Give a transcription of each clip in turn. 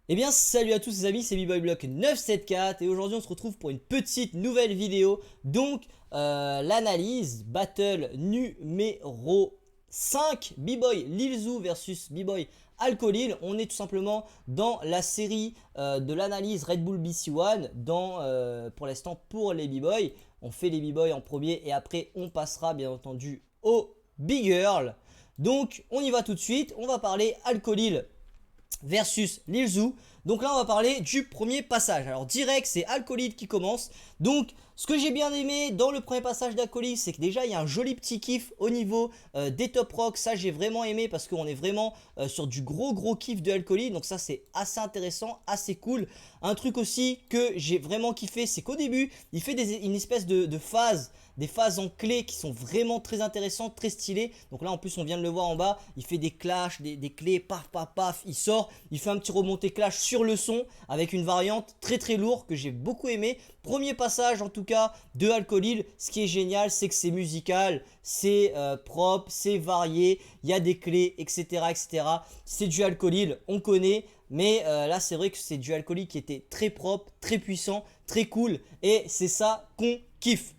Eh bien salut à tous les amis, c'est BboyBlock 974 et aujourd'hui on se retrouve pour une petite nouvelle vidéo. Donc l'analyse battle numéro 5, B-Boy Lil versus B-Boy Alcolil. On est tout simplement dans la série de l'analyse Red Bull BC1 pour l'instant pour les B-Boy. On fait les B-Boy en premier et après on passera bien entendu aux Big Girl. Donc on y va tout de suite, on va parler Alcolil versus Lil Zoo. Donc là on va parler du premier passage. Alors direct c'est Alcolil qui commence. Donc ce que j'ai bien aimé dans le premier passage d'Alcolil, c'est que déjà il y a un joli petit kiff au niveau des top rock. Ça j'ai vraiment aimé parce qu'on est vraiment sur du gros kiff de Alcolil. Donc ça c'est assez intéressant, assez cool. Un truc aussi que j'ai vraiment kiffé, c'est qu'au début il fait une espèce de phase, des phases en clé qui sont vraiment très intéressantes, très stylées. Donc là en plus on vient de le voir en bas, il fait des clashs, des clés, paf paf paf, il sort, il fait un petit remonté clash sur le son avec une variante très lourde que j'ai beaucoup aimé. Premier passage en tout cas de Alcolil, ce qui est génial c'est que c'est musical, c'est propre, c'est varié, il y a des clés etc. C'est du Alcolil, on connaît. Mais là c'est vrai que c'est du Alcolil qui était très propre, très puissant, très cool et c'est ça qu'on kiffe.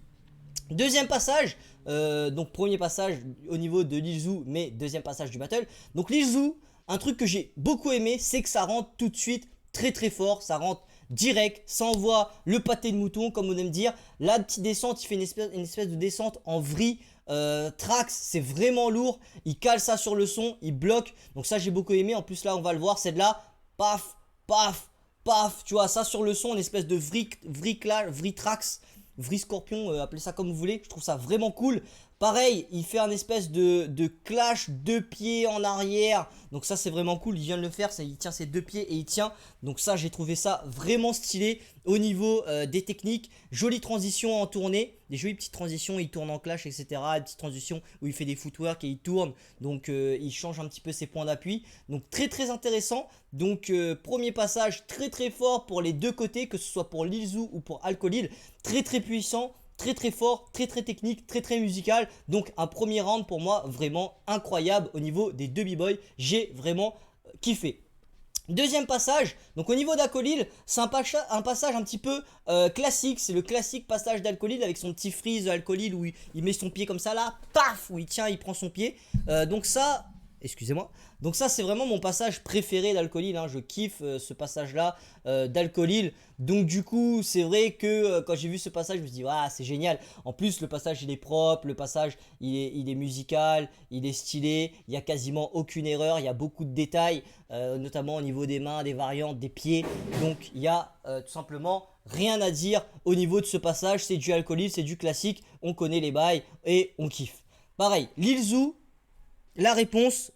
Deuxième passage, donc premier passage au niveau de Lil Zoo, mais deuxième passage du battle. Donc Lil Zoo, un truc que j'ai beaucoup aimé, c'est que ça rentre tout de suite très fort, ça rentre direct, ça envoie le pâté de mouton comme on aime dire. La petite descente, il fait une espèce de descente en vrille. Trax, c'est vraiment lourd, il cale ça sur le son, il bloque, donc ça j'ai beaucoup aimé. En plus là on va le voir, c'est de là, paf, paf, paf, tu vois ça sur le son, une espèce de vrille trax, Vrille Scorpion, appelez ça comme vous voulez. Je trouve ça vraiment cool. Pareil, il fait un espèce de clash deux pieds en arrière. Donc ça c'est vraiment cool, il vient de le faire, il tient ses deux pieds et il tient. Donc ça j'ai trouvé ça vraiment stylé au niveau des techniques. Jolie transition en tournée, des jolies petites transitions, il tourne en clash etc. Des petites transitions où il fait des footwork et il tourne. Donc il change un petit peu ses points d'appui. Donc très intéressant. Donc premier passage très fort pour les deux côtés, que ce soit pour Lil Zoo ou pour Alcolil. Très puissant, très fort, très technique, très musical. Donc un premier round pour moi vraiment incroyable au niveau des deux b-boys. J'ai vraiment kiffé. Deuxième passage, donc au niveau d'Alcolil, c'est un passage un petit peu classique. C'est le classique passage d'Alcolil avec son petit freeze Alcolil où il met son pied comme ça là, paf, où il tient, il prend son pied. Donc ça, excusez-moi. Donc ça c'est vraiment mon passage préféré d'Alcolil, hein. Je kiffe ce passage là d'Alcolil. Donc du coup c'est vrai que quand j'ai vu ce passage je me suis dit ah, c'est génial. En plus le passage il est propre, le passage il est musical, il est stylé, il n'y a quasiment aucune erreur, il y a beaucoup de détails, notamment au niveau des mains, des variantes, des pieds. Donc il y a tout simplement rien à dire au niveau de ce passage. C'est du Alcolil, c'est du classique, on connaît les bails et on kiffe. Pareil, Lil Zoo, la réponse,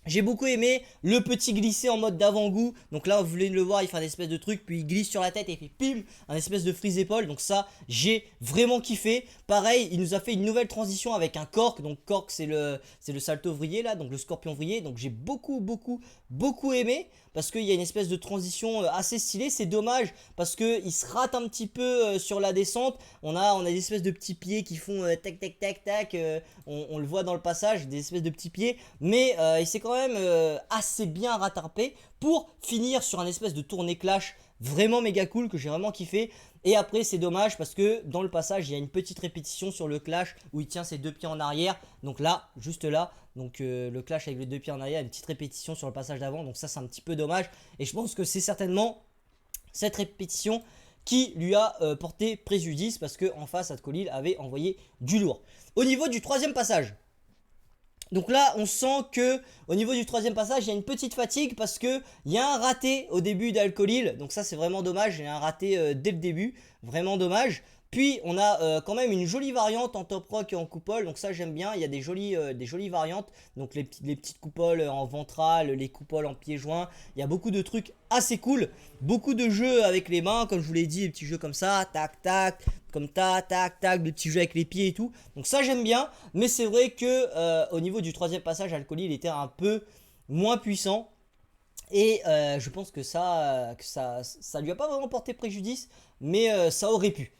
j'ai beaucoup aimé le petit glisser en mode d'avant-goût. Donc là, vous voulez le voir, il fait un espèce de truc, puis il glisse sur la tête et il fait pim, un espèce de freeze épaule. Donc ça, j'ai vraiment kiffé. Pareil, il nous a fait une nouvelle transition avec un cork. Donc cork, c'est le salto vrillé là, donc le scorpion vrillé. Donc j'ai beaucoup aimé parce qu'il y a une espèce de transition assez stylée. C'est dommage parce qu'il se rate un petit peu sur la descente. On a des espèces de petits pieds qui font tac. On le voit dans le passage, des espèces de petits pieds. Mais il s'est quand même assez bien rattrapé pour finir sur un espèce de tournée clash vraiment méga cool que j'ai vraiment kiffé. Et après c'est dommage parce que dans le passage il y a une petite répétition sur le clash où il tient ses deux pieds en arrière. Donc là, juste là, donc le clash avec les deux pieds en arrière, une petite répétition sur le passage d'avant. Donc ça c'est un petit peu dommage. Et je pense que c'est certainement cette répétition qui lui a porté préjudice parce qu'en face Alcolil avait envoyé du lourd. Au niveau du troisième passage, donc là on sent que au niveau du troisième passage il y a une petite fatigue parce que il y a un raté au début d'Alcolil. Donc ça c'est vraiment dommage, il y a un raté dès le début, vraiment dommage. Puis on a quand même une jolie variante en top rock et en coupole, donc ça j'aime bien, il y a des jolies variantes. Donc les petites coupoles en ventral, les coupoles en pieds joints, il y a beaucoup de trucs assez cool. Beaucoup de jeux avec les mains, comme je vous l'ai dit, des petits jeux comme ça, tac, comme tac, des petits jeux avec les pieds et tout. Donc ça j'aime bien, mais c'est vrai que au niveau du troisième passage, Alcolil était un peu moins puissant. Et je pense que ça lui a pas vraiment porté préjudice, mais ça aurait pu.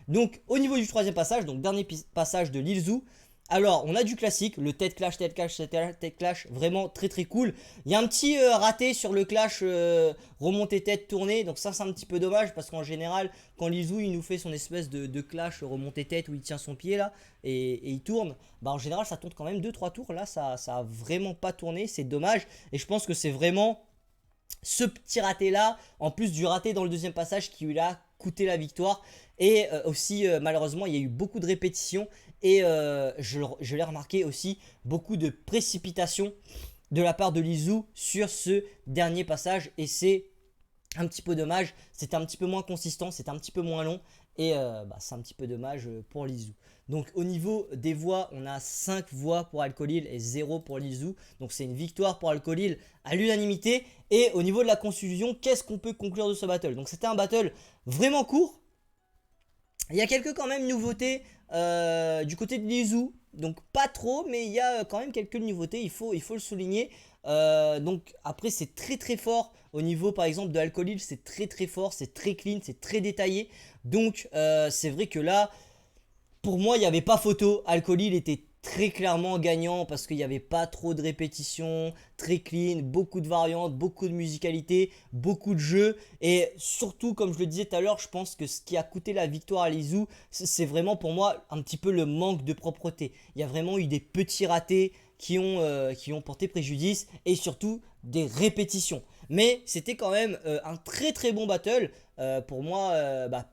Donc au niveau du troisième passage, donc dernier passage de Lil Zoo, Alors, on a du classique, le tête clash, tête clash, vraiment très très cool. Il y a un petit raté sur le clash remontée tête tournée, donc ça c'est un petit peu dommage parce qu'en général, quand Lizou il nous fait son espèce de clash remontée tête où il tient son pied là et il tourne, bah en général ça tourne quand même 2-3 tours. Là, ça a vraiment pas tourné, c'est dommage. Et je pense que c'est vraiment ce petit raté là, en plus du raté dans le deuxième passage qui lui a coûté la victoire. Et aussi malheureusement il y a eu beaucoup de répétitions. Et je l'ai remarqué aussi, beaucoup de précipitation de la part de Lizou sur ce dernier passage. Et c'est un petit peu dommage, c'était un petit peu moins consistant, c'était un petit peu moins long. Et c'est un petit peu dommage pour Lizou. Donc au niveau des voix, on a 5 voix pour Alcolil et 0 pour Lizou. Donc c'est une victoire pour Alcolil à l'unanimité. Et au niveau de la conclusion, qu'est-ce qu'on peut conclure de ce battle? Donc c'était un battle vraiment court. Il y a quelques quand même nouveautés du côté de Lizou. Donc pas trop, mais il y a quand même quelques nouveautés, il faut le souligner. Donc après c'est très très fort au niveau par exemple de Alcolil, c'est très très fort, c'est très clean, c'est très détaillé. Donc c'est vrai que là, pour moi il n'y avait pas photo. Alcolil était très clairement gagnant parce qu'il n'y avait pas trop de répétitions, très clean, beaucoup de variantes, beaucoup de musicalité, beaucoup de jeux. Et surtout, comme je le disais tout à l'heure, je pense que ce qui a coûté la victoire à Lizou, c'est vraiment pour moi un petit peu le manque de propreté. Il y a vraiment eu des petits ratés qui ont porté préjudice et surtout des répétitions. Mais c'était quand même un très très bon battle. Pour moi,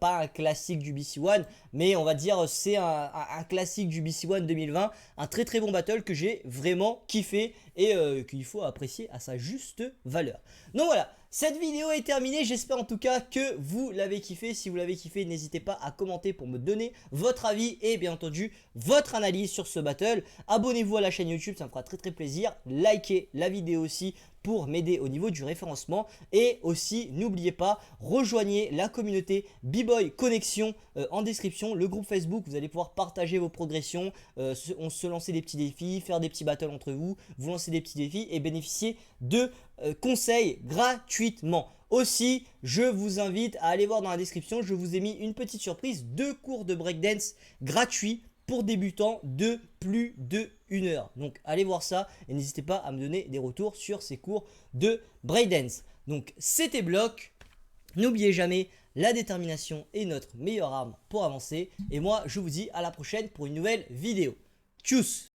pas un classique du BC One, mais on va dire c'est un classique du BC One 2020. Un très très bon battle que j'ai vraiment kiffé et qu'il faut apprécier à sa juste valeur. Donc voilà, cette vidéo est terminée. J'espère en tout cas que vous l'avez kiffé. Si vous l'avez kiffé, n'hésitez pas à commenter pour me donner votre avis et bien entendu votre analyse sur ce battle. Abonnez-vous à la chaîne YouTube, ça me fera très très plaisir. Likez la vidéo aussi pour m'aider au niveau du référencement. Et aussi, n'oubliez pas, rejoignez la communauté B-Boy Connexion en description. Le groupe Facebook, vous allez pouvoir partager vos progressions, on se lancer des petits défis, faire des petits battles entre vous, vous lancer des petits défis et bénéficier de conseils gratuitement. Aussi, je vous invite à aller voir dans la description, je vous ai mis une petite surprise, 2 cours de breakdance gratuits pour débutants de plus de 1 heure. Donc allez voir ça et n'hésitez pas à me donner des retours sur ces cours de breakdance. Donc c'était Block. N'oubliez jamais, la détermination est notre meilleure arme pour avancer. Et moi, je vous dis à la prochaine pour une nouvelle vidéo. Tchuss!